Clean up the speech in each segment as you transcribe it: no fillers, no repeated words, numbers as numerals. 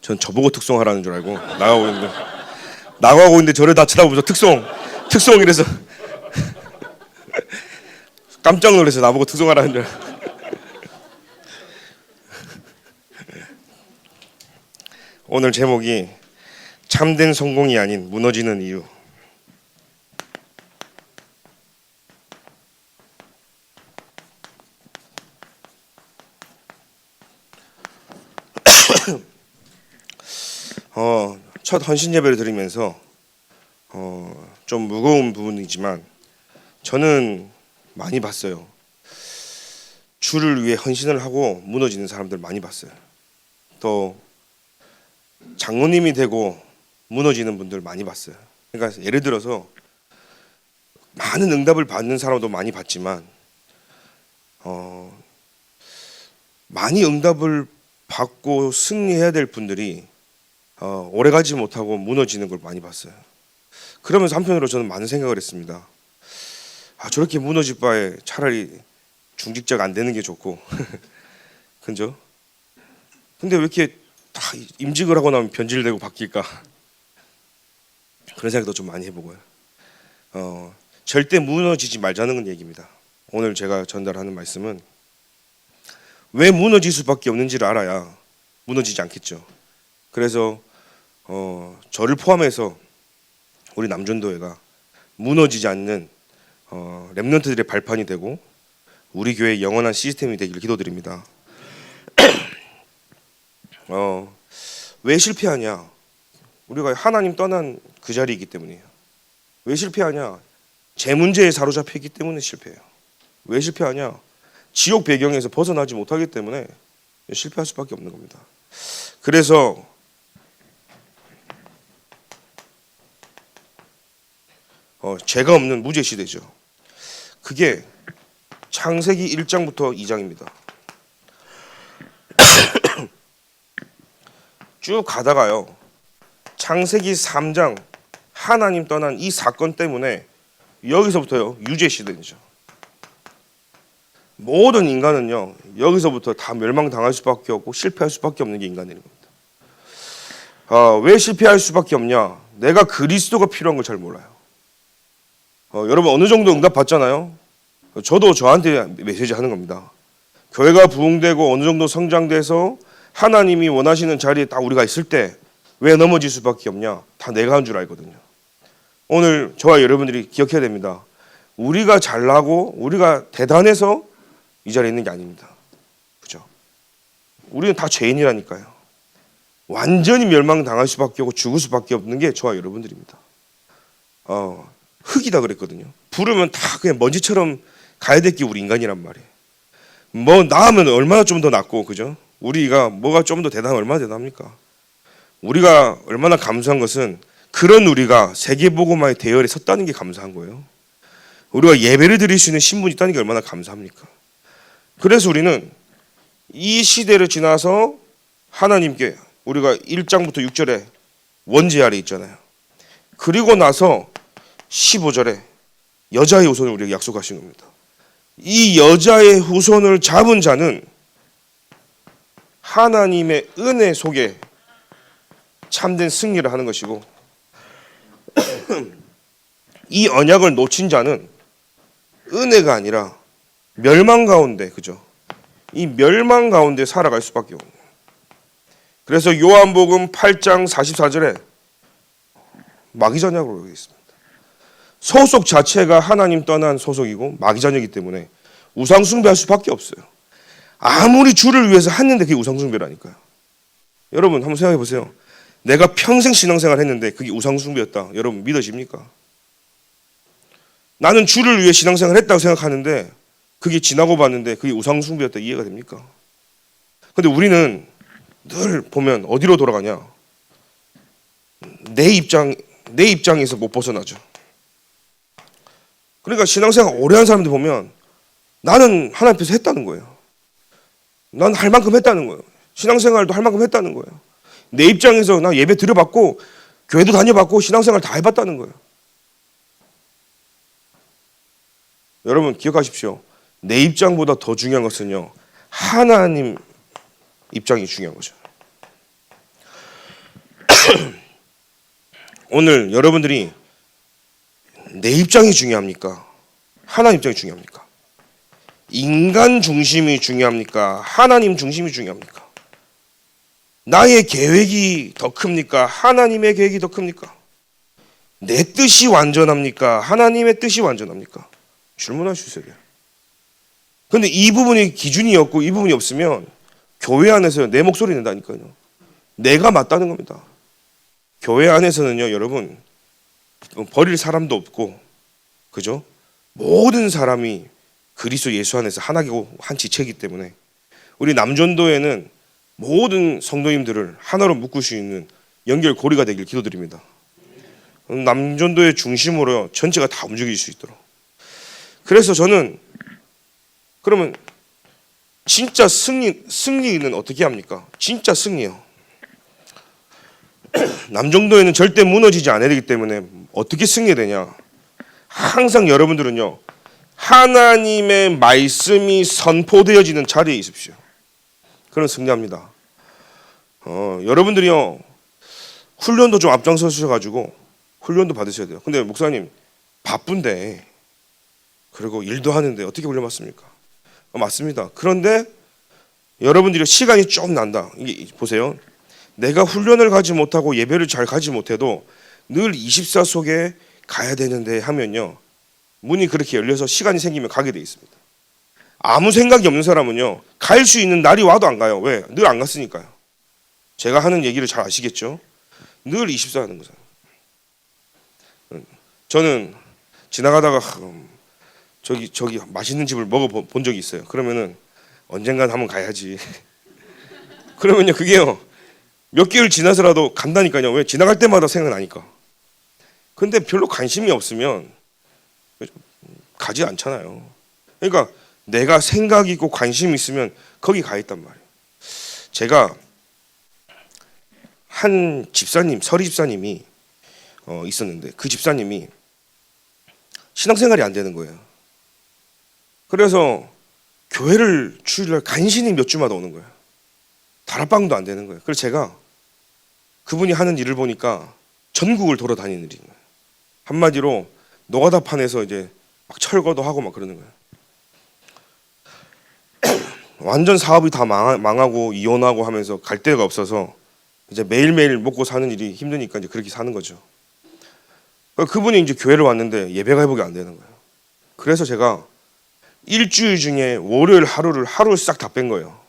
전 저보고 특송하라는 줄 알고 나가고 있는데 저를 다 쳐다보면서 특송 이래서 깜짝 놀라서 나보고 특송하라는 줄 알고. 오늘 제목이 참된 성공이 아닌 무너지는 이유. 첫 헌신 예배를 드리면서 좀 무거운 부분이지만 저는 많이 봤어요. 주를 위해 헌신을 하고 무너지는 사람들 많이 봤어요. 또 장로님이 되고 무너지는 분들 많이 봤어요. 그러니까 예를 들어서 많은 응답을 받는 사람도 많이 봤지만 많이 응답을 받고 승리해야 될 분들이 오래가지 못하고 무너지는 걸 많이 봤어요. 그러면서 한편으로 저는 많은 생각을 했습니다. 저렇게 무너질 바에 차라리 중직자가 안 되는 게 좋고 그죠? 근데 왜 이렇게 다 임직을 하고 나면 변질되고 바뀔까? 그런 생각도 좀 많이 해보고요. 절대 무너지지 말자는 얘기입니다. 오늘 제가 전달하는 말씀은 왜 무너질 수밖에 없는지를 알아야 무너지지 않겠죠. 그래서 저를 포함해서 우리 남전도회가 무너지지 않는 렘넌트들의 발판이 되고 우리 교회의 영원한 시스템이 되기를 기도드립니다. 왜 실패하냐? 우리가 하나님 떠난 그 자리이기 때문이에요. 왜 실패하냐? 제 문제에 사로잡혀 있기 때문에 실패해요. 왜 실패하냐? 지옥 배경에서 벗어나지 못하기 때문에 실패할 수밖에 없는 겁니다. 그래서 죄가 없는 무죄 시대죠. 그게 창세기 1장부터 2장입니다. 쭉 가다가요. 창세기 3장 하나님 떠난 이 사건 때문에 여기서부터요 유죄 시대죠. 모든 인간은요 여기서부터 다 멸망당할 수밖에 없고 실패할 수밖에 없는 게 인간인 겁니다. 왜 실패할 수밖에 없냐? 내가 그리스도가 필요한 걸 잘 몰라요. 여러분 어느 정도 응답 받잖아요. 저도 저한테 메시지 하는 겁니다. 교회가 부흥되고 어느 정도 성장돼서 하나님이 원하시는 자리에 딱 우리가 있을 때 왜 넘어질 수밖에 없냐? 다 내가 한 줄 알거든요. 오늘 저와 여러분들이 기억해야 됩니다. 우리가 잘나고 우리가 대단해서 이 자리에 있는 게 아닙니다. 그죠? 우리는 다 죄인이라니까요. 완전히 멸망당할 수밖에 없고 죽을 수밖에 없는 게 저와 여러분들입니다. 흙이다 그랬거든요. 부르면 다 그냥 먼지처럼 가야 될 게 우리 인간이란 말이에요. 뭐 나으면 얼마나 좀 더 낫고 그죠? 우리가 뭐가 좀 더 대단하면 얼마나 대단합니까? 우리가 얼마나 감사한 것은 그런 우리가 세계복음화의 대열에 섰다는 게 감사한 거예요. 우리가 예배를 드릴 수 있는 신분이 있다는 게 얼마나 감사합니까? 그래서 우리는 이 시대를 지나서 하나님께 우리가 1장부터 6절에 원죄 아래 있잖아요. 그리고 나서 15절에 여자의 후손을 우리에게 약속하신 겁니다. 이 여자의 후손을 잡은 자는 하나님의 은혜 속에 참된 승리를 하는 것이고 이 언약을 놓친 자는 은혜가 아니라 멸망 가운데 그죠? 이 멸망 가운데 살아갈 수밖에 없는 거예요. 그래서 요한복음 8장 44절에 마귀자녀라고 되어 있습니다. 소속 자체가 하나님 떠난 소속이고 마귀자녀이기 때문에 우상숭배할 수밖에 없어요. 아무리 주를 위해서 했는데 그게 우상숭배라니까요. 여러분 한번 생각해 보세요. 내가 평생 신앙생활 했는데 그게 우상숭배였다. 여러분 믿어집니까? 나는 주를 위해 신앙생활 했다고 생각하는데 그게 지나고 봤는데 그게 우상숭배였다. 이해가 됩니까? 근데 우리는 늘 보면 어디로 돌아가냐? 내 입장에서 못 벗어나죠. 그러니까 신앙생활 오래 한 사람들 보면 나는 하나님 앞에서 했다는 거예요. 난 할 만큼 했다는 거예요. 신앙생활도 할 만큼 했다는 거예요. 내 입장에서 나 예배 드려봤고 교회도 다녀봤고 신앙생활 다 해봤다는 거예요. 여러분 기억하십시오. 내 입장보다 더 중요한 것은요 하나님 입장이 중요한 거죠. 오늘 여러분들이 내 입장이 중요합니까? 하나님 입장이 중요합니까? 인간 중심이 중요합니까? 하나님 중심이 중요합니까? 나의 계획이 더 큽니까? 하나님의 계획이 더 큽니까? 내 뜻이 완전합니까? 하나님의 뜻이 완전합니까? 질문할 수 있어야 돼요. 근데 이 부분이 기준이 없고 이 부분이 없으면 교회 안에서 내 목소리 낸다니까요. 내가 맞다는 겁니다. 교회 안에서는요, 여러분, 버릴 사람도 없고, 그죠? 모든 사람이 그리스도 예수 안에서 하나고 한 지체이기 때문에 우리 남전도에는 모든 성도님들을 하나로 묶을 수 있는 연결고리가 되길 기도드립니다. 남전도의 중심으로 전체가 다 움직일 수 있도록. 그래서 저는 그러면 진짜 승리는 어떻게 합니까? 진짜 승리요. 남정도에는 절대 무너지지 않아야 되기 때문에 어떻게 승리되냐? 항상 여러분들은요, 하나님의 말씀이 선포되어지는 자리에 있으십시오. 그럼 승리합니다. 여러분들이요, 훈련도 좀 앞장서셔가지고 훈련도 받으셔야 돼요. 근데 목사님 바쁜데 그리고 일도 하는데 어떻게 훈련 받습니까? 맞습니다. 그런데 여러분들이 시간이 좀 난다. 이게 보세요. 내가 훈련을 가지 못하고 예배를 잘 가지 못해도 늘 24 속에 가야 되는데 하면요, 문이 그렇게 열려서 시간이 생기면 가게 돼 있습니다. 아무 생각이 없는 사람은요, 갈 수 있는 날이 와도 안 가요. 왜? 늘 안 갔으니까요. 제가 하는 얘기를 잘 아시겠죠? 늘 24 하는 거잖아요. 저는 지나가다가 저기 맛있는 집을 먹어본 적이 있어요. 그러면은 언젠간 한번 가야지. 그러면요, 그게요, 몇 개월 지나서라도 간다니까요. 왜? 지나갈 때마다 생각나니까. 근데 별로 관심이 없으면 가지 않잖아요. 그러니까 내가 생각이 있고 관심이 있으면 거기 가 있단 말이에요. 제가 한 집사님, 서리 집사님이 있었는데 그 집사님이 신앙생활이 안 되는 거예요. 그래서 교회를 주일날 간신히 몇 주마다 오는 거예요. 다락방도 안 되는 거예요. 그래서 제가 그분이 하는 일을 보니까 전국을 돌아다니는 일인 거예요. 한마디로 노가다판에서 이제 막 철거도 하고 막 그러는 거예요. 완전 사업이 다 망하고 이혼하고 하면서 갈 데가 없어서 이제 매일매일 먹고 사는 일이 힘드니까 이제 그렇게 사는 거죠. 그분이 이제 교회를 왔는데 예배가 회복이 안 되는 거예요. 그래서 제가 일주일 중에 월요일 하루를 싹 다 뺀 거예요.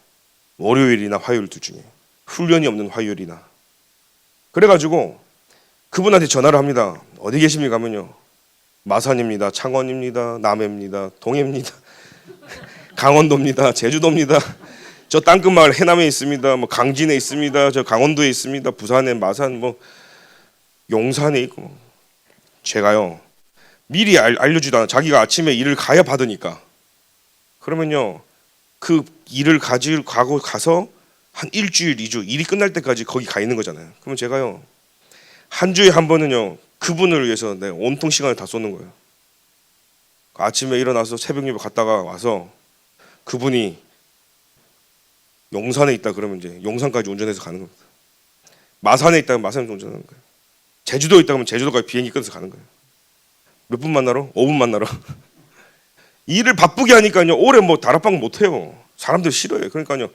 월요일이나 화요일 둘 중에. 훈련이 없는 화요일이나. 그래가지고 그분한테 전화를 합니다. 어디 계십니까 하면요, 마산입니다, 창원입니다, 남해입니다, 동해입니다, 강원도입니다, 제주도입니다, 저 땅끝마을 해남에 있습니다, 뭐 강진에 있습니다, 저 강원도에 있습니다, 부산에, 마산, 뭐 용산에 있고. 제가요, 미리 알려주지도 않아. 자기가 아침에 일을 가야 받으니까. 그러면요, 그 일을 가서 한 일주일, 2주 일이 끝날 때까지 거기 가 있는 거잖아요. 그러면 제가요, 한 주에 한 번은요, 그분을 위해서 내 온통 시간을 다 쏟는 거예요. 아침에 일어나서 새벽 예배 갔다가 와서 그분이 용산에 있다 그러면 이제 용산까지 운전해서 가는 겁니다. 마산에 있다 그러면 마산에 운전하는 거예요. 제주도에 있다 그러면 제주도까지 비행기 끊어서 가는 거예요. 몇 분 만나러? 5분 만나러. 일을 바쁘게 하니까요, 오래 뭐 다락방 못 해요. 사람들 싫어해요. 그러니까요,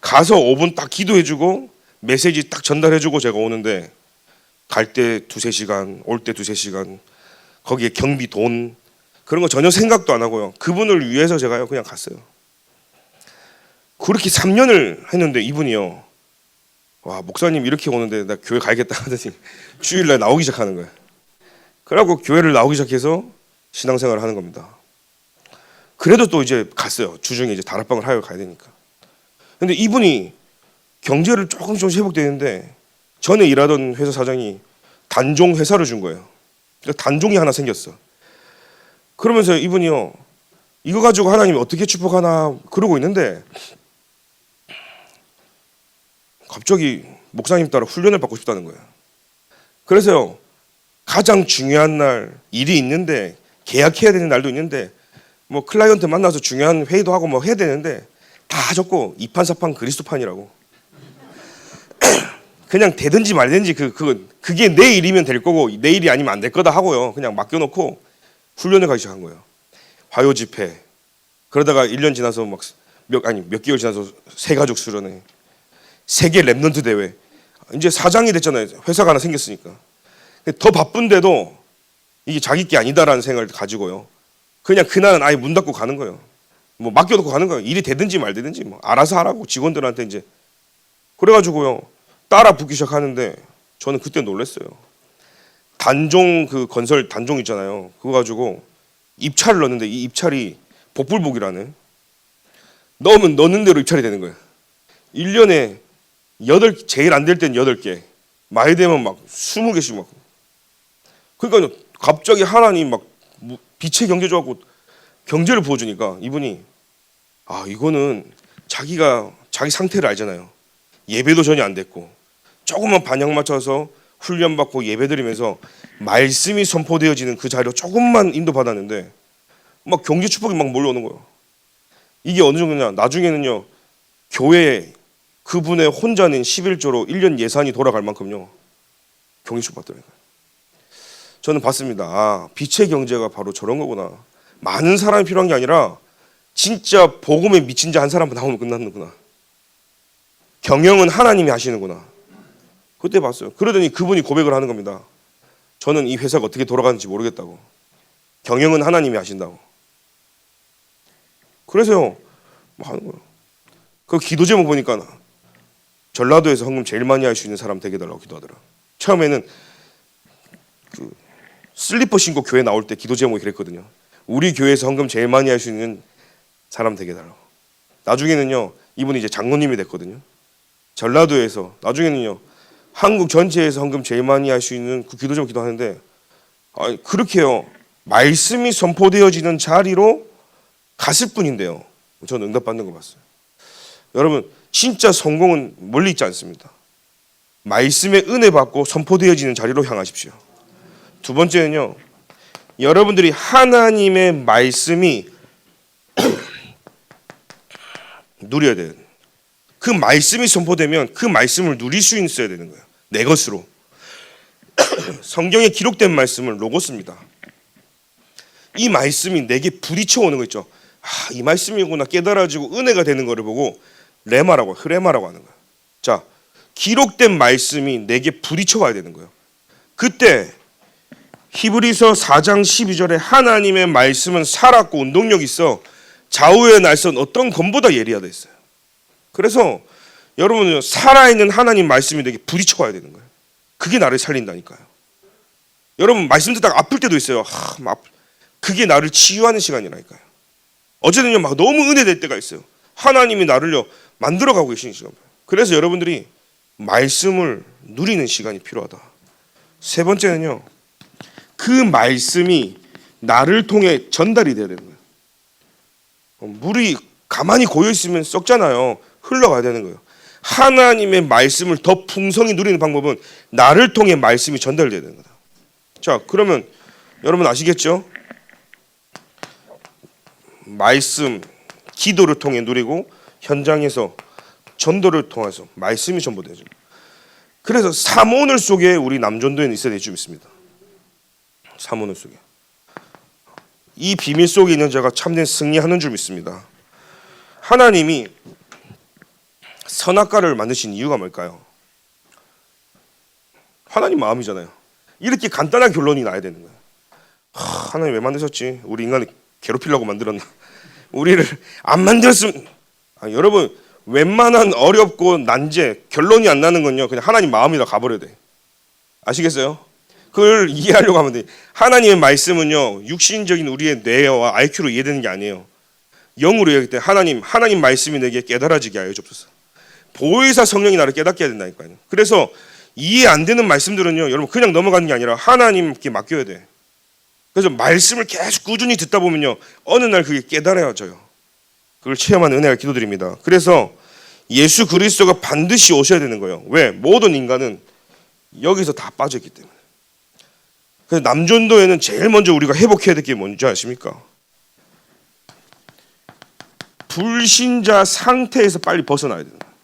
가서 5분 딱 기도해주고 메시지 딱 전달해주고 제가 오는데, 갈 때 2-3시간, 올 때 2-3시간, 거기에 경비 돈 그런 거 전혀 생각도 안 하고요, 그분을 위해서 제가요 그냥 갔어요. 그렇게 3년을 했는데 이분이요, 와, 목사님 이렇게 오는데 나 교회 가야겠다 하더니 주일날 나오기 시작하는 거예요. 그래갖고 교회를 나오기 시작해서 신앙생활을 하는 겁니다. 그래도 또 이제 갔어요. 주중에 이제 다락방을 하러 가야 되니까. 근데 이분이 경제를 조금씩 회복되는데, 전에 일하던 회사 사장이 단종 회사를 준 거예요. 그러니까 단종이 하나 생겼어. 그러면서 이분이요, 이거 가지고 하나님이 어떻게 축복하나 그러고 있는데 갑자기 목사님 따라 훈련을 받고 싶다는 거예요. 그래서요, 가장 중요한 날 일이 있는데, 계약해야 되는 날도 있는데, 뭐 클라이언트 만나서 중요한 회의도 하고 뭐 해야 되는데 다 적고 2판 4판 그리스도판이라고. 그냥 되든지 말든지 그게 내 일이면 될 거고 내 일이 아니면 안 될 거다 하고요. 그냥 맡겨놓고 훈련을 가기 시작한 거예요. 화요 집회. 그러다가 1년 지나서 몇 개월 지나서 새가족 수련회. 세계 랩넌트 대회. 이제 사장이 됐잖아요. 회사가 하나 생겼으니까. 더 바쁜데도 이게 자기 게 아니다라는 생각을 가지고요. 그냥 그날은 아예 문 닫고 가는 거예요. 뭐 맡겨놓고 가는 거예요. 일이 되든지 말든지 뭐 알아서 하라고 직원들한테 이제. 그래가지고요. 따라 붙기 시작하는데 저는 그때 놀랐어요. 단종 그 건설 단종 있잖아요. 그거 가지고 입찰을 넣는데 이 입찰이 복불복이라는 넣는 대로 입찰이 되는 거예요. 1년에 제일 안 될 땐 8개, 많이 되면 막 20개씩 막. 그러니까 갑자기 하나님 막 빛의 경제 줘갖고 경제를 부어주니까 이분이 이거는 자기가 자기 상태를 알잖아요. 예배도 전혀 안 됐고 조금만 반향 맞춰서 훈련받고 예배드리면서 말씀이 선포되어지는 그 자리로 조금만 인도받았는데 막 경제 축복이 막 몰려오는 거예요. 이게 어느 정도냐, 나중에는요 교회에 그분의 혼자 낸 11조로 1년 예산이 돌아갈 만큼요 경제 축복받더라고요. 저는 봤습니다. 빛의 경제가 바로 저런 거구나. 많은 사람이 필요한 게 아니라 진짜 복음에 미친 자 한 사람만 나오면 끝나는구나. 경영은 하나님이 하시는구나. 그때 봤어요. 그러더니 그분이 고백을 하는 겁니다. 저는 이 회사가 어떻게 돌아가는지 모르겠다고. 경영은 하나님이 하신다고. 그래서요 뭐 하는 거예요. 그 기도 제목 보니까 전라도에서 헌금 제일 많이 할 수 있는 사람 되게 해달라고 기도하더라. 처음에는 그 슬리퍼 신고 교회 나올 때 기도 제목이 그랬거든요. 우리 교회에서 헌금 제일 많이 할 수 있는 사람 되게 해달라고. 나중에는요 이분이 이제 장로님이 됐거든요. 전라도에서 나중에는요 한국 전체에서 헌금 제일 많이 할 수 있는 그 기도 제목 기도하는데 그렇게요 말씀이 선포되어지는 자리로 갔을 뿐인데요. 저는 응답받는 거 봤어요. 여러분 진짜 성공은 멀리 있지 않습니다. 말씀의 은혜 받고 선포되어지는 자리로 향하십시오. 두 번째는요. 여러분들이 하나님의 말씀이 누려야 돼요. 그 말씀이 선포되면 그 말씀을 누릴 수 있어야 되는 거예요. 내 것으로. 성경에 기록된 말씀은 로고스입니다. 이 말씀이 내게 부딪혀 오는 거 있죠. 이 말씀이구나 깨달아지고 은혜가 되는 거를 보고 레마라고 흐레마라고 하는 거예요. 자, 기록된 말씀이 내게 부딪혀 와야 되는 거예요. 그때 히브리서 4장 12절에 하나님의 말씀은 살았고 운동력이 있어 좌우의 날선 어떤 검보다 예리하다 했어요. 그래서 여러분은 살아있는 하나님 말씀이 내게 부딪혀 와야 되는 거예요. 그게 나를 살린다니까요. 여러분 말씀 듣다가 아플 때도 있어요. 그게 나를 치유하는 시간이라니까요. 어제는요 막 너무 은혜될 때가 있어요. 하나님이 나를요 만들어가고 계시는 시간. 그래서 여러분들이 말씀을 누리는 시간이 필요하다. 세 번째는요. 그 말씀이 나를 통해 전달이 돼야 되는 거예요. 물이 가만히 고여 있으면 썩잖아요. 흘러가야 되는 거예요. 하나님의 말씀을 더 풍성히 누리는 방법은 나를 통해 말씀이 전달돼야 되는 거다. 자, 그러면 여러분 아시겠죠? 말씀, 기도를 통해 누리고 현장에서 전도를 통해서 말씀이 전보되죠. 그래서 삼오늘 속에 우리 남전도에는 있어야 될 줄 믿습니다. 삼오늘 속에 이 비밀 속에 있는 자가 참된 승리하는 줄 믿습니다. 하나님이 선악과를 만드신 이유가 뭘까요? 하나님 마음이잖아요. 이렇게 간단한 결론이 나야 되는 거예요. 하나님 왜 만드셨지? 우리 인간을 괴롭히려고 만들었나? 우리를 안 만들었으면 여러분 웬만한 어렵고 난제 결론이 안 나는 건요 그냥 하나님 마음이라 가버려야 돼. 아시겠어요? 그걸 이해하려고 하면 돼. 하나님의 말씀은요 육신적인 우리의 뇌와 IQ로 이해되는 게 아니에요. 영으로 이해하기 때문에 하나님 말씀이 내게 깨달아지게 하여 주옵소서. 보혜사 성령이 나를 깨닫게 해야 된다니까요. 그래서 이해 안 되는 말씀들은요 여러분 그냥 넘어가는 게 아니라 하나님께 맡겨야 돼. 그래서 말씀을 계속 꾸준히 듣다 보면요 어느 날 그게 깨달아져요. 그걸 체험하는 은혜를 기도드립니다. 그래서 예수 그리스도가 반드시 오셔야 되는 거예요. 왜? 모든 인간은 여기서 다 빠져있기 때문에. 그래서 남전도에는 제일 먼저 우리가 회복해야 될 게 뭔지 아십니까? 불신자 상태에서 빨리 벗어나야 되는 거예요.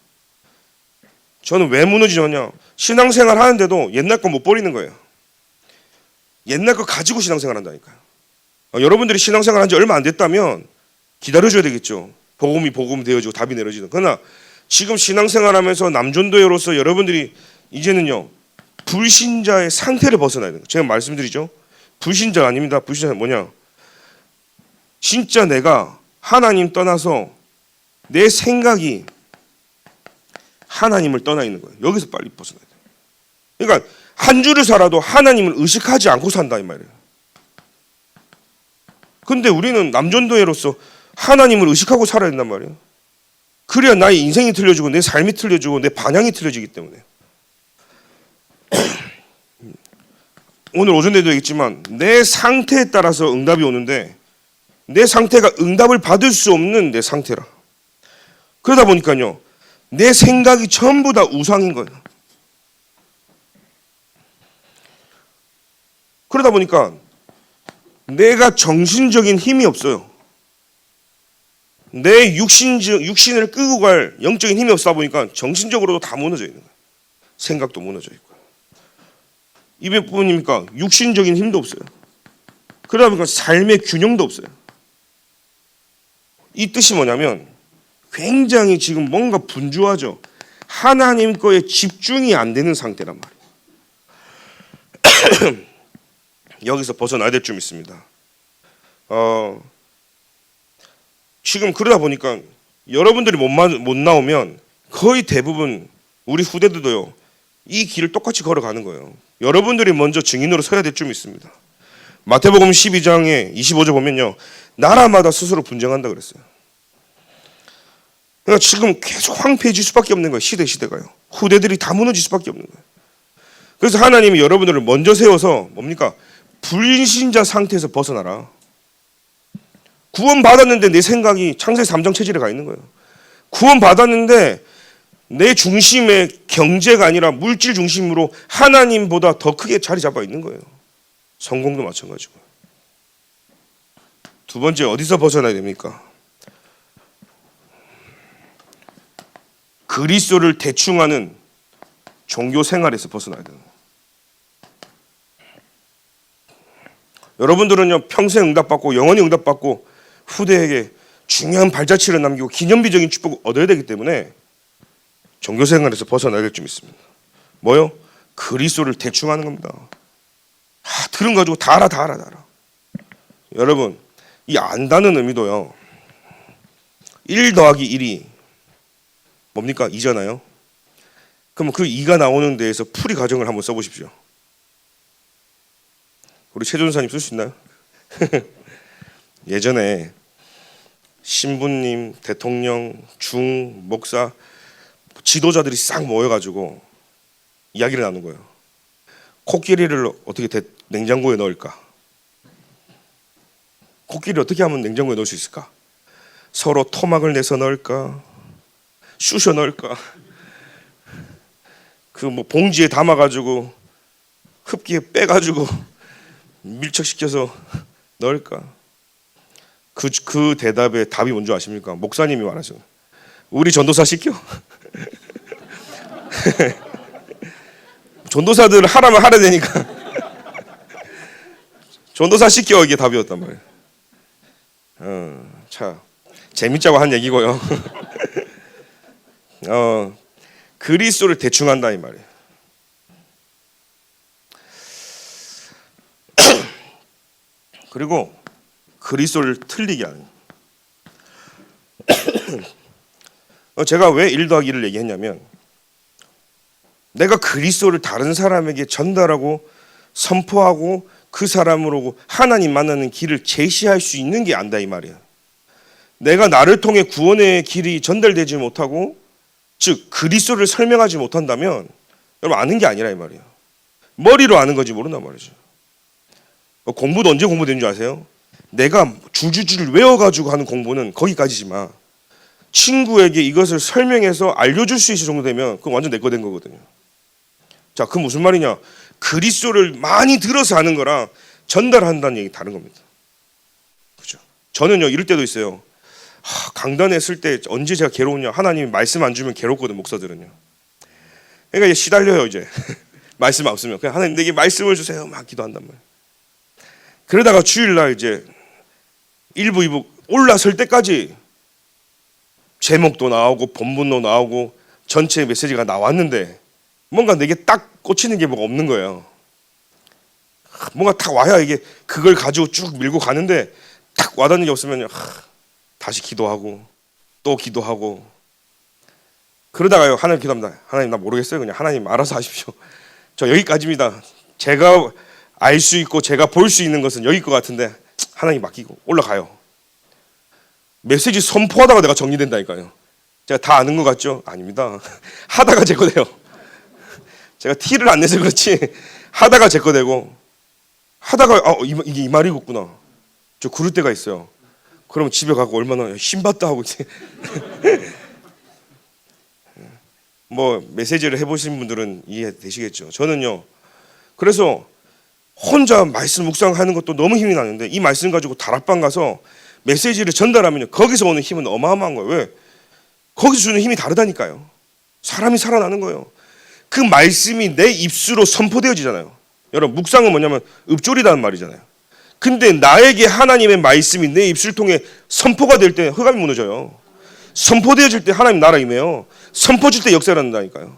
저는 왜 무너지냐냐? 신앙생활 하는데도 옛날 거 못 버리는 거예요. 옛날 거 가지고 신앙생활 한다니까요. 여러분들이 신앙생활 한 지 얼마 안 됐다면 기다려줘야 되겠죠. 복음이 되어지고 답이 내려지는. 그러나 지금 신앙생활 하면서 남존도회로서 여러분들이 이제는요, 불신자의 상태를 벗어나야 돼요. 제가 말씀드리죠. 불신자 아닙니다. 불신자는 뭐냐? 진짜 내가 하나님 떠나서 내 생각이 하나님을 떠나 있는 거예요. 여기서 빨리 벗어나야 돼요. 그러니까 한 주를 살아도 하나님을 의식하지 않고 산다 이 말이에요. 근데 우리는 남존도회로서 하나님을 의식하고 살아야 된단 말이에요. 그래야 나의 인생이 틀려지고 내 삶이 틀려지고 내 방향이 틀려지기 때문에. 오늘 오전에도 얘기했지만 내 상태에 따라서 응답이 오는데 내 상태가 응답을 받을 수 없는 내 상태라. 그러다 보니까요, 내 생각이 전부 다 우상인 거예요. 그러다 보니까 내가 정신적인 힘이 없어요. 내 육신을 끌고 갈 영적인 힘이 없다 보니까 정신적으로도 다 무너져 있는 거예요. 생각도 무너져 있고요. 이게 뿐입니까? 육신적인 힘도 없어요. 그러다 보니까 삶의 균형도 없어요. 이 뜻이 뭐냐면 굉장히 지금 뭔가 분주하죠. 하나님 거에 집중이 안 되는 상태란 말이에요. 여기서 벗어나야 될 점 있습니다. 지금 그러다 보니까 여러분들이 못 나오면 거의 대부분 우리 후대들도요, 이 길을 똑같이 걸어가는 거예요. 여러분들이 먼저 증인으로 서야 될 점이 있습니다. 마태복음 12장에 25절 보면요, 나라마다 스스로 분쟁한다 그랬어요. 그러니까 지금 계속 황폐해질 수밖에 없는 거예요. 시대가요. 후대들이 다 무너질 수밖에 없는 거예요. 그래서 하나님이 여러분들을 먼저 세워서 뭡니까? 불신자 상태에서 벗어나라. 구원 받았는데 내 생각이 창세기 3장 체질에 가 있는 거예요. 구원 받았는데 내 중심의 경제가 아니라 물질 중심으로 하나님보다 더 크게 자리 잡아 있는 거예요. 성공도 마찬가지고. 두 번째, 어디서 벗어나야 됩니까? 그리스도를 대충하는 종교 생활에서 벗어나야 되는 거예요. 여러분들은요, 평생 응답받고 영원히 응답받고 후대에게 중요한 발자취를 남기고 기념비적인 축복을 얻어야 되기 때문에 종교 생활에서 벗어나야 될 점이 있습니다. 뭐요? 그리스도를 대충 하는 겁니다. 들은 거 가지고 다 알아. 여러분, 이 안다는 의미도요, 1 더하기 1이 뭡니까? 2잖아요. 그럼 그 2가 나오는 데에서 풀이 과정을 한번 써보십시오. 우리 최전사님 쓸 수 있나요? 예전에 신부님, 대통령, 중, 목사, 지도자들이 싹 모여가지고 이야기를 나눈 거예요. 코끼리를 어떻게 냉장고에 넣을까? 코끼리를 어떻게 하면 냉장고에 넣을 수 있을까? 서로 토막을 내서 넣을까? 쑤셔 넣을까? 그 봉지에 담아가지고 흡기에 빼가지고 밀착시켜서 넣을까? 그 대답의 답이 뭔지 아십니까? 목사님이 말하죠. 우리 전도사 시켜. 전도사들 하라면 하라 되니까 전도사 시켜, 이게 답이었단 말이에요. 자, 재밌자고 한 얘기고요. 그리스도를 대충 한다 이 말이에요. 그리고 그리스도를 틀리게 하는. 제가 왜 1 더하기 1을 얘기했냐면, 내가 그리스도를 다른 사람에게 전달하고 선포하고 그 사람으로 하나님 만나는 길을 제시할 수 있는 게 안다 이 말이에요. 내가 나를 통해 구원의 길이 전달되지 못하고, 즉 그리스도를 설명하지 못한다면 여러분 아는 게 아니라 이 말이에요. 머리로 아는 거지 모른단 말이죠. 공부도 언제 공부되는 줄 아세요? 내가 줄줄줄 외워가지고 하는 공부는 거기까지지만 친구에게 이것을 설명해서 알려줄 수 있을 정도 되면 그건 완전 내 거 된 거거든요. 자, 그 무슨 말이냐? 그리스도를 많이 들어서 하는 거랑 전달한다는 얘기 다른 겁니다. 그죠? 저는요 이럴 때도 있어요. 강단에 쓸 때 언제 제가 괴로우냐? 하나님이 말씀 안 주면 괴롭거든. 목사들은요. 그러니까 이제 시달려요 이제. 말씀 없으면 그냥 하나님 내게 말씀을 주세요 막 기도한단 말이에요. 그러다가 주일날 이제 1부 2부 올라설 때까지 제목도 나오고 본문도 나오고 전체 메시지가 나왔는데 뭔가 내게 딱 꽂히는 게 뭐가 없는 거예요. 뭔가 딱 와야 이게 그걸 가지고 쭉 밀고 가는데 딱 와닿는 게 없으면 다시 기도하고 또 기도하고 그러다가요 하나님 기도합니다. 하나님 나 모르겠어요. 그냥 하나님 알아서 하십시오. 저 여기까지입니다. 제가 알 수 있고 제가 볼 수 있는 것은 여기 것 같은데 하나님 맡기고 올라가요. 메시지 선포하다가 내가 정리된다니까요. 제가 다 아는 것 같죠? 아닙니다. 하다가 제 거 돼요. 제가 티를 안 내서 그렇지 하다가 제 거 되고 하다가 이게 이 말이겠구나. 저 그럴 때가 있어요. 그럼 집에 가고 얼마나 힘받다 하고 뭐 메시지를 해보신 분들은 이해되시겠죠. 저는요. 그래서 혼자 말씀 묵상하는 것도 너무 힘이 나는데 이 말씀 가지고 다락방 가서 메시지를 전달하면요. 거기서 오는 힘은 어마어마한 거예요. 왜? 거기서 주는 힘이 다르다니까요. 사람이 살아나는 거예요. 그 말씀이 내 입수로 선포되어지잖아요. 여러분 묵상은 뭐냐면 읊조리다는 말이잖아요. 근데 나에게 하나님의 말씀이 내 입술 통해 선포가 될 때 흑암이 무너져요. 선포되어질 때 하나님 나라 임해요. 선포질 때 역사를 한다니까요.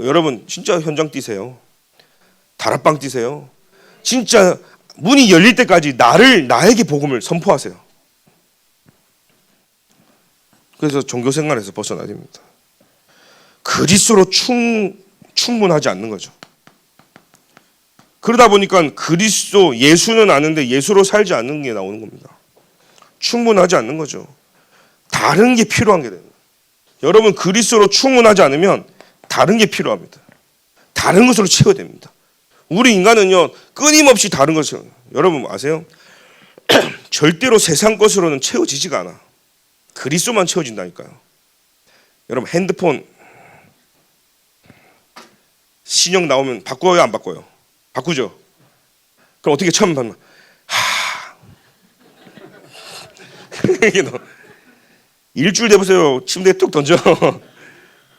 여러분 진짜 현장 뛰세요. 다락방 뛰세요. 진짜 문이 열릴 때까지 나에게 복음을 선포하세요. 그래서 종교 생활에서 벗어나야 됩니다. 그리스도로 충분하지 않는 거죠. 그러다 보니까 그리스도 예수는 아는데 예수로 살지 않는 게 나오는 겁니다. 충분하지 않는 거죠. 다른 게 필요한 게 됩니다. 여러분 그리스도로 충분하지 않으면 다른 게 필요합니다. 다른 것으로 채워야 됩니다. 우리 인간은요 끊임없이 다른 것을 여러분 아세요? 절대로 세상 것으로는 채워지지가 않아. 그리스도만 채워진다니까요. 여러분 핸드폰 신형 나오면 바꿔요 안 바꿔요? 바꾸죠. 그럼 어떻게 처음 받나? 이게 너 일주일 돼보세요. 침대에 뚝 던져.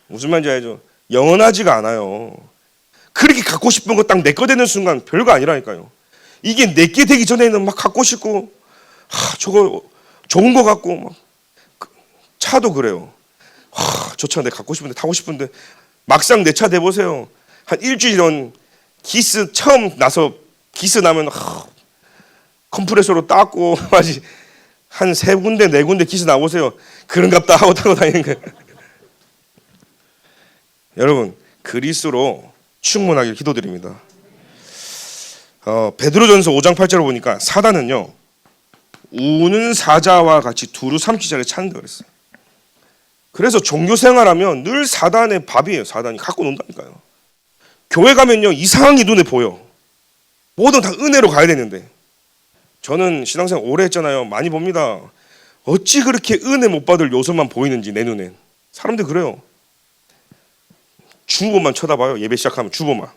무슨 말인지 알죠? 영원하지가 않아요. 그렇게 갖고 싶은 거 딱 내 거 되는 순간 별거 아니라니까요. 이게 내게 되기 전에는 막 갖고 싶고 저거 좋은 거 같고 막 차도 그래요. 저 차 내가 갖고 싶은데 타고 싶은데 막상 내 차 대보세요. 한 일주일은 기스 처음 나서 기스 나면 컴프레서로 닦고 한 3군데 4군데 기스 나보세요. 그런갑다 하고 타고 다니는 거예요. 여러분 그리스도로 충분하게 기도드립니다. 베드로전서 5장 8절을 보니까 사단은요 우는 사자와 같이 두루 삼키 전에 찾는다 그랬어요. 그래서 종교 생활하면 늘 사단의 밥이에요. 사단이 갖고 논다니까요. 교회 가면요 이상하게 눈에 보여. 뭐든 다 은혜로 가야 되는데 저는 신앙생활 오래 했잖아요. 많이 봅니다. 어찌 그렇게 은혜 못 받을 요소만 보이는지 내 눈엔. 사람들 그래요. 주보만 쳐다봐요. 예배 시작하면 주보만.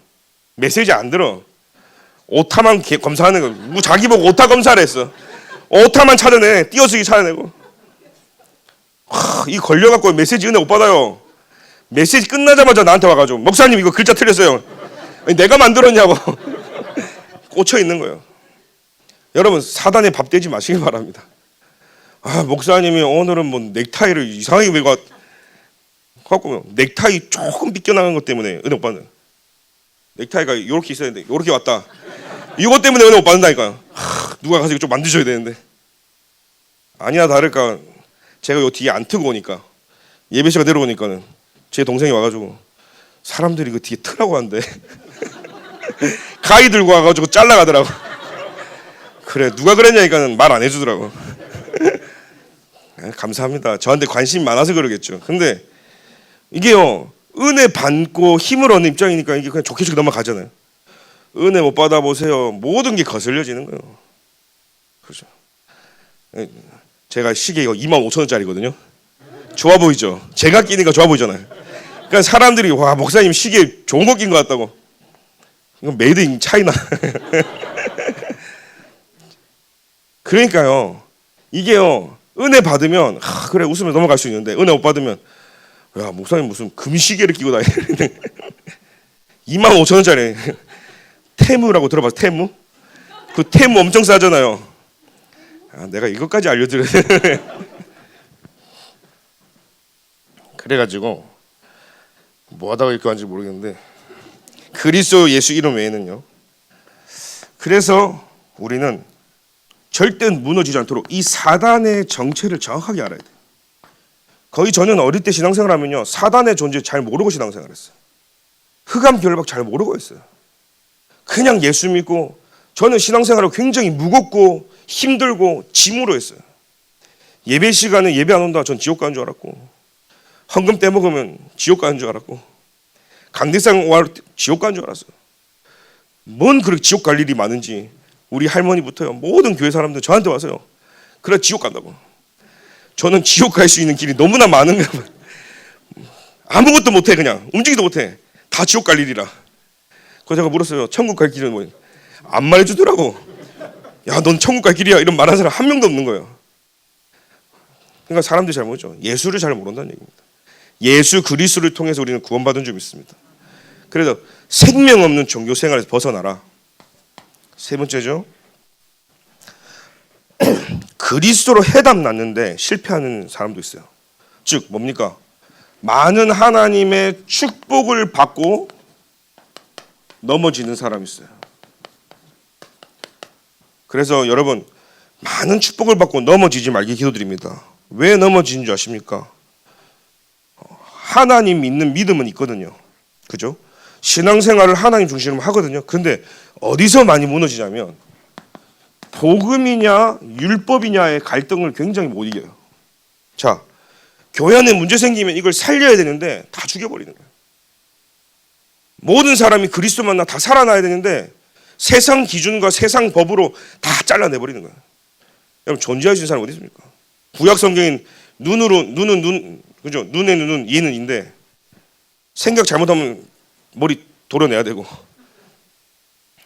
메시지 안 들어. 오타만 검사하는 거. 누구 자기 보고 오타 검사를 했어. 오타만 찾아내. 띄어쓰기 찾아내고. 이 걸려갖고 메시지 은혜 못 받아요. 메시지 끝나자마자 나한테 와가지고 목사님 이거 글자 틀렸어요. 아니, 내가 만들었냐고. 꽂혀 있는 거예요. 여러분 사단의 밥 되지 마시기 바랍니다. 목사님이 오늘은 뭐 넥타이를 이상하게 메고 갖고 넥타이 조금 빗겨나간 것 때문에 은혜 못 받는. 넥타이가 이렇게 있어야 되는데 이렇게 왔다. 이것 때문에 은혜 못 받는다니까요. 누가 가서 이거 좀 만드셔야 되는데. 아니나 다를까 제가 요 뒤에 안 트고 오니까 예배 시간 내려오니까는 제 동생이 와가지고 사람들이 그 뒤에 트라고 하는데 가위 들고 와가지고 잘라가더라고. 그래 누가 그랬냐니까는 말 안 해주더라고. 감사합니다. 저한테 관심이 많아서 그러겠죠. 근데 이게요 은혜 받고 힘을 얻는 입장이니까 이게 그냥 좋게 넘어가잖아요. 은혜 못 받아보세요. 모든 게 거슬려지는 거예요. 그렇죠. 제가 시계 이거 25,000원짜리거든요. 좋아 보이죠? 제가 끼니까 좋아 보이잖아요. 그러니까 사람들이 와 목사님 시계 좋은 거 낀 것 같다고. 이건 메이드 인 차이나. 그러니까요 이게요 은혜 받으면 그래 웃으면 넘어갈 수 있는데 은혜 못 받으면 야 목사님 무슨 금시계를 끼고 다니는데 25,000원짜리 테무라고 들어봤어? 테무? 그 테무 엄청 싸잖아요. 아, 내가 이것까지 알려드려야 돼. 그래가지고 뭐 하다가 이렇게 왔는지 모르겠는데 그리스도 예수 이름 외에는요. 그래서 우리는 절대 무너지지 않도록 이 사단의 정체를 정확하게 알아야 돼. 거의 저는 어릴 때 신앙생활하면요 사단의 존재 잘 모르고 신앙생활했어요. 흑암 결박 잘 모르고 했어요. 그냥 예수 믿고 저는 신앙생활을 굉장히 무겁고 힘들고 짐으로 했어요. 예배 시간에 예배 안 온다 전 지옥 가는 줄 알았고 헌금 떼먹으면 지옥 가는 줄 알았고 강대상 와 지옥 가는 줄 알았어요. 뭔 그렇게 지옥 갈 일이 많은지 우리 할머니부터요 모든 교회 사람들 저한테 와서요 그래 지옥 간다고. 저는 지옥 갈 수 있는 길이 너무나 많은가 봐요. 아무것도 못해 그냥 움직이도 못해. 다 지옥 갈 일이라. 그래서 제가 물었어요. 천국 갈 길은 뭐냐. 안 말해주더라고. 야, 넌 천국 갈 길이야 이런 말하는 사람 한 명도 없는 거예요. 그러니까 사람들이 잘 모르죠. 예수를 잘 모른다는 얘기입니다. 예수 그리스도를 통해서 우리는 구원받은 줄 믿습니다. 그래서 생명 없는 종교 생활에서 벗어나라. 세 번째죠. 그리스도로 해답 났는데 실패하는 사람도 있어요. 즉 뭡니까? 많은 하나님의 축복을 받고 넘어지는 사람이 있어요. 그래서 여러분 많은 축복을 받고 넘어지지 말기 기도드립니다. 왜 넘어지는 줄 아십니까? 하나님 믿는 믿음은 있거든요. 그죠? 신앙생활을 하나님 중심으로 하거든요. 그런데 어디서 많이 무너지냐면 복음이냐 율법이냐의 갈등을 굉장히 못 이겨요. 자, 교회 안에 문제 생기면 이걸 살려야 되는데 다 죽여버리는 거예요. 모든 사람이 그리스도 만나 다 살아나야 되는데 세상 기준과 세상 법으로 다 잘라내버리는 거예요. 여러분 존재할 수 있는 사람 어디 있습니까? 구약 성경인 눈은 눈, 그죠? 눈의 눈은 이는 인데 생각 잘못하면 머리 도려내야 되고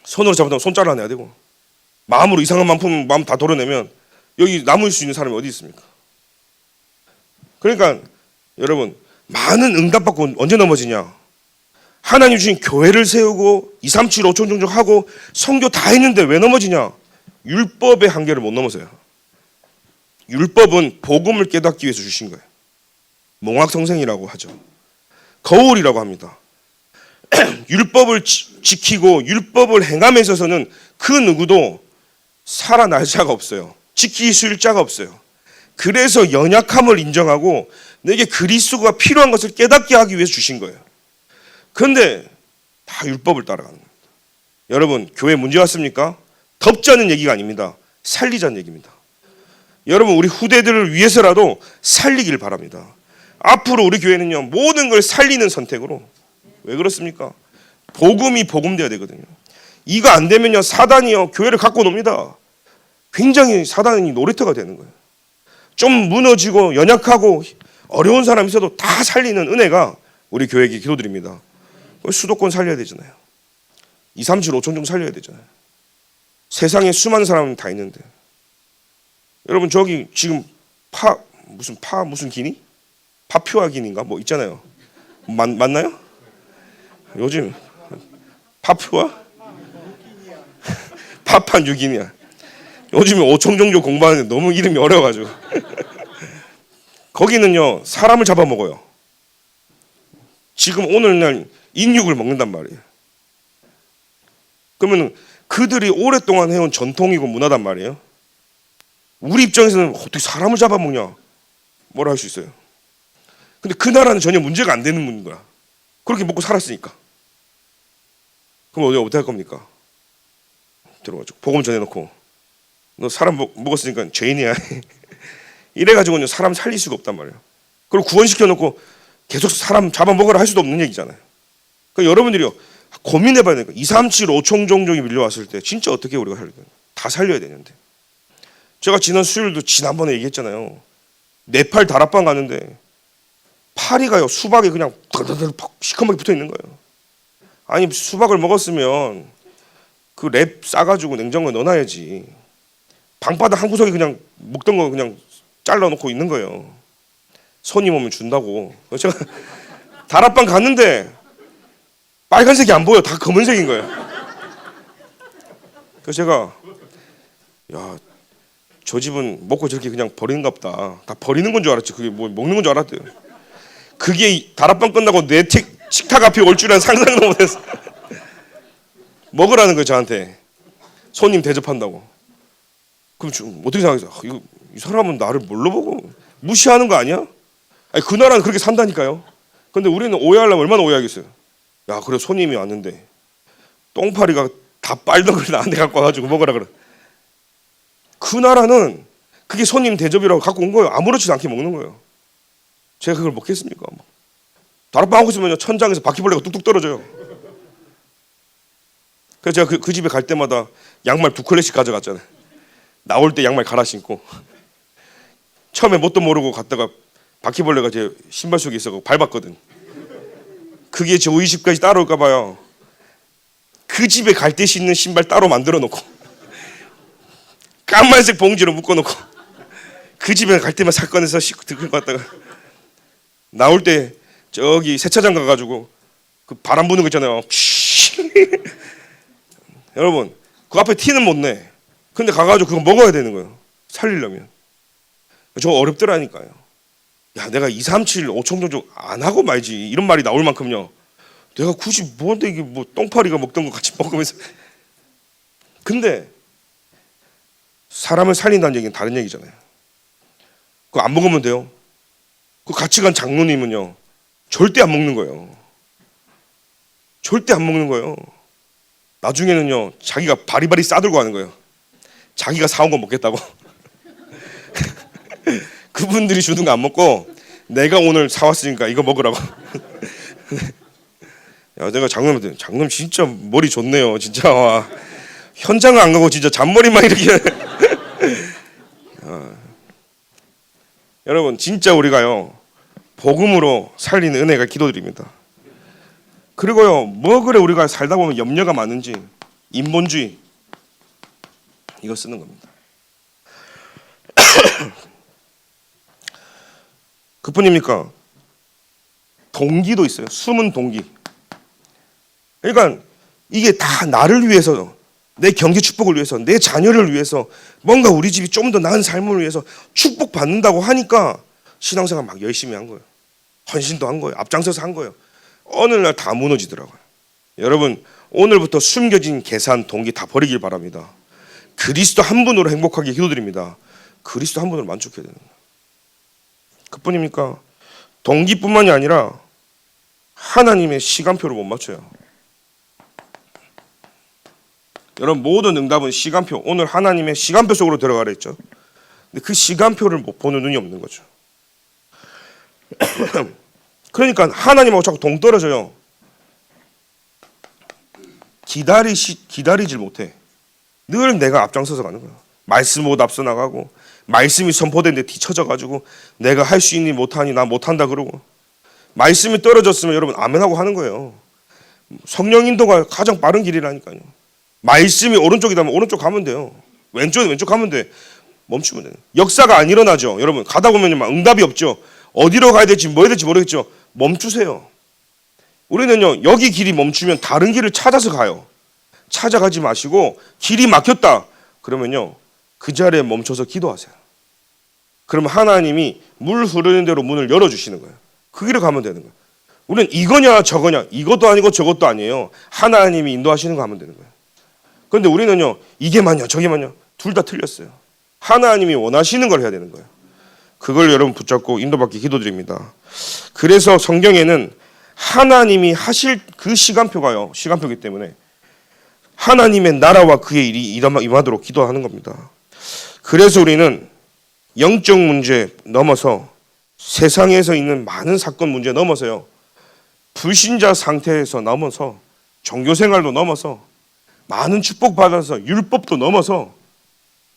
손으로 잘못하면 손 잘라내야 되고 마음으로 이상한 마음 다 도려내면 여기 남을 수 있는 사람이 어디 있습니까? 그러니까 여러분 많은 응답받고 언제 넘어지냐? 하나님 주신 교회를 세우고 2, 3, 7, 5천 종족하고 선교 다 했는데 왜 넘어지냐? 율법의 한계를 못 넘어서요. 율법은 복음을 깨닫기 위해서 주신 거예요. 몽학성생이라고 하죠. 거울이라고 합니다. 율법을 지키고 율법을 행함에 있어서는 그 누구도 살아날 자가 없어요. 지키실 자가 없어요. 그래서 연약함을 인정하고 내게 그리스도가 필요한 것을 깨닫게 하기 위해서 주신 거예요. 그런데 다 율법을 따라가는 겁니다. 여러분 교회 문제 왔습니까? 덮자는 얘기가 아닙니다. 살리자는 얘기입니다. 여러분 우리 후대들을 위해서라도 살리길 바랍니다. 앞으로 우리 교회는요 모든 걸 살리는 선택으로. 왜 그렇습니까? 복음이 복음돼야 되거든요. 이거 안 되면요 사단이요 교회를 갖고 놉니다. 굉장히 사단이 놀이터가 되는 거예요. 좀 무너지고 연약하고 어려운 사람 있어도 다 살리는 은혜가 우리 교회에게 기도드립니다. 수도권 살려야 되잖아요. 2, 3, 7, 5천 정도 살려야 되잖아요. 세상에 수많은 사람은 다 있는데 여러분 저기 지금 무슨 기니? 파퓨아 기니인가 뭐 있잖아요. 맞나요? 요즘 파푸아? 파파뉴기니아. 요즘에 5천 종족 공부하는데 너무 이름이 어려워가지고 거기는요 사람을 잡아먹어요. 지금 오늘날 인육을 먹는단 말이에요. 그러면 그들이 오랫동안 해온 전통이고 문화단 말이에요. 우리 입장에서는 어떻게 사람을 잡아먹냐 뭐라 할 수 있어요. 근데 그 나라는 전혀 문제가 안 되는 거야. 그렇게 먹고 살았으니까. 그럼 어떻게 할 겁니까? 들어가지고 복음 전해놓고 너 사람 먹었으니까 죄인이야. 이래가지고는 사람 살릴 수가 없단 말이에요. 그리고 구원시켜놓고 계속 사람 잡아먹으라 할 수도 없는 얘기잖아요. 그러니까 여러분들이요 고민해봐야 되니까 2, 3, 7, 5천 종족이 밀려왔을 때 진짜 어떻게 우리가 살려야 되나? 다 살려야 되는데 제가 지난 수요일도 지난번에 얘기했잖아요. 네팔 다락방 가는데 파리가요 수박에 그냥 시커멓게 붙어 있는 거예요. 아니 수박을 먹었으면 그 랩 싸가지고 냉장고에 넣어놔야지. 방바닥 한 구석에 그냥 먹던 거 그냥 잘라놓고 있는 거예요. 손님 오면 준다고. 제가 다락방 갔는데 빨간색이 안 보여. 다 검은색인 거예요. 그래서 제가 야, 저 집은 먹고 저렇게 그냥 버리는가 보다. 다 버리는 건 줄 알았지. 그게 뭐 먹는 건 줄 알았대요. 그게 다락방 끝나고 내 식탁 앞에 올 줄은 상상도 못했어. 먹으라는 거예요, 저한테. 손님 대접한다고. 그럼 어떻게 생각했어요? 이거 이 사람은 나를 뭘로 보고 무시하는 거 아니야? 아니, 그 나라는 그렇게 산다니까요. 근데 우리는 오해하려면 얼마나 오해하겠어요. 야, 그래 손님이 왔는데 똥파리가 다 빨던 걸 나한테 갖고 와가지고 먹으라 그래. 그 나라는 그게 손님 대접이라고 갖고 온 거예요. 아무렇지도 않게 먹는 거예요. 제가 그걸 먹겠습니까? 다락방 하고 있으면 천장에서 바퀴벌레가 뚝뚝 떨어져요. 그래서 제가 그 집에 갈 때마다 양말 2켤레씩 가져갔잖아요. 나올 때 양말 갈아 신고. 처음에 뭣도 모르고 갔다가 바퀴벌레가 제 신발 속에 있어서 밟았거든. 그게 저희 집까지 따라올까 봐요. 그 집에 갈 때 신는 신발 따로 만들어 놓고 까만색 봉지로 묶어 놓고 그 집에 갈 때만 사건에서 씻고 들고 갔다가 나올 때 저기 세차장 가가지고 그 바람 부는 거 있잖아요. 여러분 그 앞에 티는 못 내. 근데 가가지고 그거 먹어야 되는 거예요. 살리려면. 저 어렵더라니까요. 야, 내가 2, 3, 7, 5천 정도 안 하고 말지. 이런 말이 나올 만큼요. 내가 굳이 뭔데 이게 뭐 똥파리가 먹던 거 같이 먹으면서. 근데 사람을 살린다는 얘기는 다른 얘기잖아요. 그거 안 먹으면 돼요. 그 같이 간 장로님은요. 절대 안 먹는 거예요. 절대 안 먹는 거예요. 나중에는요. 자기가 바리바리 싸들고 가는 거예요. 자기가 사온 거 먹겠다고. 그분들이 주는 거 안 먹고 내가 오늘 사왔으니까 이거 먹으라고. 야, 내가 장로님한테 장로님 진짜 머리 좋네요. 진짜 와. 현장을 안 가고 진짜 잔머리만 이렇게. 여러분 진짜 우리가요 복음으로 살리는 은혜가 기도드립니다. 그리고요 뭐 그래 우리가 살다 보면 염려가 많은지 인본주의 이거 쓰는 겁니다. 그뿐입니까? 동기도 있어요. 숨은 동기. 그러니까 이게 다 나를 위해서 내 경제 축복을 위해서 내 자녀를 위해서 뭔가 우리 집이 좀 더 나은 삶을 위해서 축복받는다고 하니까 신앙생활 막 열심히 한 거예요. 헌신도 한 거예요. 앞장서서 한 거예요. 어느 날 다 무너지더라고요. 여러분 오늘부터 숨겨진 계산 동기 다 버리길 바랍니다. 그리스도 한 분으로 행복하게 기도드립니다. 그리스도 한 분으로 만족해야 되는 거예요. 그뿐입니까? 동기뿐만이 아니라 하나님의 시간표를 못 맞춰요. 여러분 모든 응답은 시간표. 오늘 하나님의 시간표 속으로 들어가라 했죠. 근데 그 시간표를 못 보는 눈이 없는 거죠. 그러니까 하나님하고 자꾸 동떨어져요. 기다리질 못해. 늘 내가 앞장서서 가는 거야. 말씀 못 앞서 나가고 말씀이 선포되는데 뒤쳐져가지고 내가 할 수 있니 못하니 나 못한다 그러고 말씀이 떨어졌으면 여러분 아멘하고 하는 거예요. 성령 인도가 가장 빠른 길이라니까요. 말씀이 오른쪽이다면 오른쪽 가면 돼요. 왼쪽은 왼쪽 가면 돼. 멈추면 돼요. 역사가 안 일어나죠. 여러분 가다 보면 막 응답이 없죠. 어디로 가야 될지 뭐 해야 될지 모르겠죠. 멈추세요. 우리는요 여기 길이 멈추면 다른 길을 찾아서 가요. 찾아가지 마시고 길이 막혔다 그러면요 그 자리에 멈춰서 기도하세요. 그러면 하나님이 물 흐르는 대로 문을 열어주시는 거예요. 그 길을 가면 되는 거예요. 우리는 이거냐 저거냐 이것도 아니고 저것도 아니에요. 하나님이 인도하시는 거 하면 되는 거예요. 그런데 우리는요 이게 맞냐 저게 맞냐 둘 다 틀렸어요. 하나님이 원하시는 걸 해야 되는 거예요. 그걸 여러분 붙잡고 인도받기 기도드립니다. 그래서 성경에는 하나님이 하실 그 시간표가요 시간표이기 때문에 하나님의 나라와 그의 일이 임하도록 기도하는 겁니다. 그래서 우리는 영적 문제 넘어서 세상에서 있는 많은 사건 문제 넘어서요 불신자 상태에서 넘어서 종교생활도 넘어서 많은 축복받아서 율법도 넘어서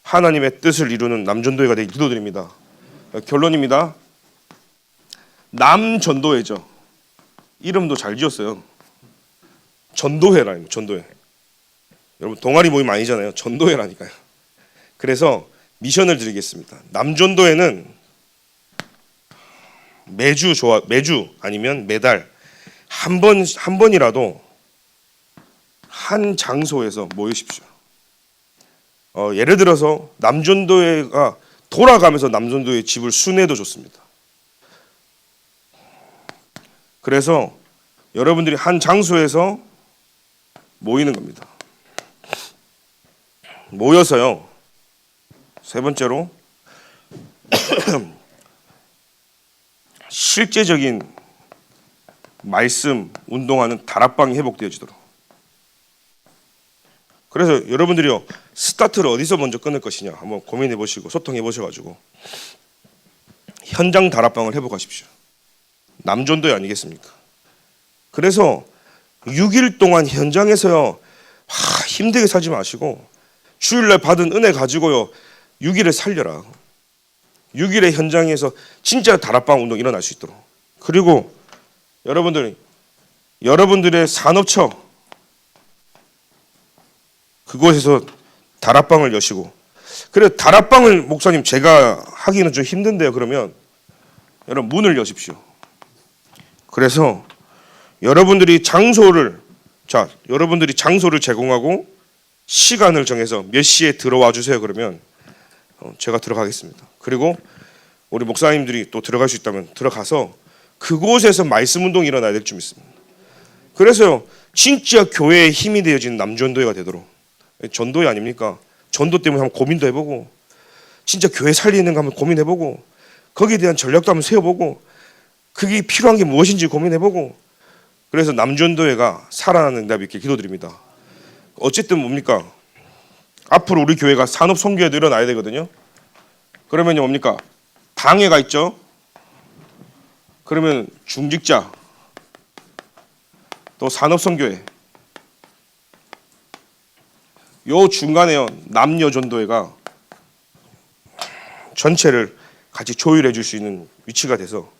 하나님의 뜻을 이루는 남전도회가 되기 기도드립니다. 결론입니다. 남전도회죠. 이름도 잘 지었어요. 전도회라는 전도회. 여러분 동아리 모임 아니잖아요. 전도회라니까요. 그래서 미션을 드리겠습니다. 남전도회는 매주 아니면 매달 한 번이라도 한 장소에서 모이십시오. 예를 들어서 남전도회가 돌아가면서 남전도회 집을 순회도 좋습니다. 그래서 여러분들이 한 장소에서 모이는 겁니다. 모여서요. 세 번째로 실제적인 말씀 운동하는 다락방이 회복되어지도록. 그래서 여러분들이요, 스타트를 어디서 먼저 끊을 것이냐 한번 고민해 보시고 소통해 보셔가지고 현장 다락방을 회복하십시오. 남전도회 아니겠습니까? 그래서 6일 동안 현장에서요, 힘들게 살지 마시고 주일날 받은 은혜 가지고요 6일을 살려라. 6일의 현장에서 진짜 다락방 운동 일어날 수 있도록. 그리고 여러분들의 산업처 그곳에서 다락방을 여시고. 그래, 다락방을 목사님 제가 하기는 좀 힘든데요. 그러면 여러분 문을 여십시오. 그래서 여러분들이 장소를 제공하고 시간을 정해서 몇 시에 들어와 주세요. 그러면 제가 들어가겠습니다. 그리고 우리 목사님들이 또 들어갈 수 있다면 들어가서 그곳에서 말씀 운동이 일어나야 될 줄 믿습니다. 그래서 진짜 교회의 힘이 되어지는 남전도회가 되도록. 전도회 아닙니까? 전도 때문에 한번 고민도 해보고 진짜 교회 살리는 거 한번 고민해보고 거기에 대한 전략도 한번 세워보고 그게 필요한 게 무엇인지 고민해보고. 그래서 남전도회가 살아나는 응답이 있길 기도드립니다. 어쨌든 뭡니까? 앞으로 우리 교회가 산업 선교회도 일어나야 되거든요. 그러면 뭡니까? 당회가 있죠. 그러면 중직자, 또 산업 선교회, 요 중간에요 남녀 전도회가 전체를 같이 조율해 줄 수 있는 위치가 돼서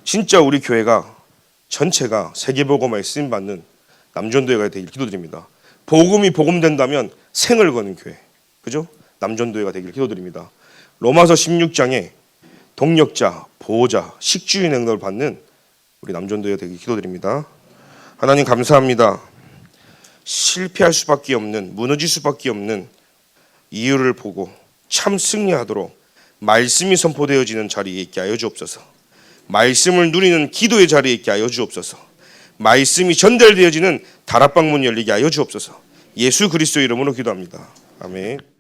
진짜 우리 교회가 전체가 세계복음화에 쓰임받는 남전도회가 되길 기도드립니다. 복음이 복음된다면 생을 거는 교회, 그죠? 남전도회가 되길 기도드립니다. 로마서 16장에 동력자, 보호자, 식주인 행동을 받는 우리 남전도회가 되길 기도드립니다. 하나님 감사합니다. 실패할 수밖에 없는, 무너질 수밖에 없는 이유를 보고 참 승리하도록 말씀이 선포되어지는 자리에 있게 하여 주옵소서. 말씀을 누리는 기도의 자리에 있게 하여 주옵소서. 말씀이 전달되어지는 다락방 문 열리게 하여 주옵소서. 예수 그리스도의 이름으로 기도합니다. 아멘.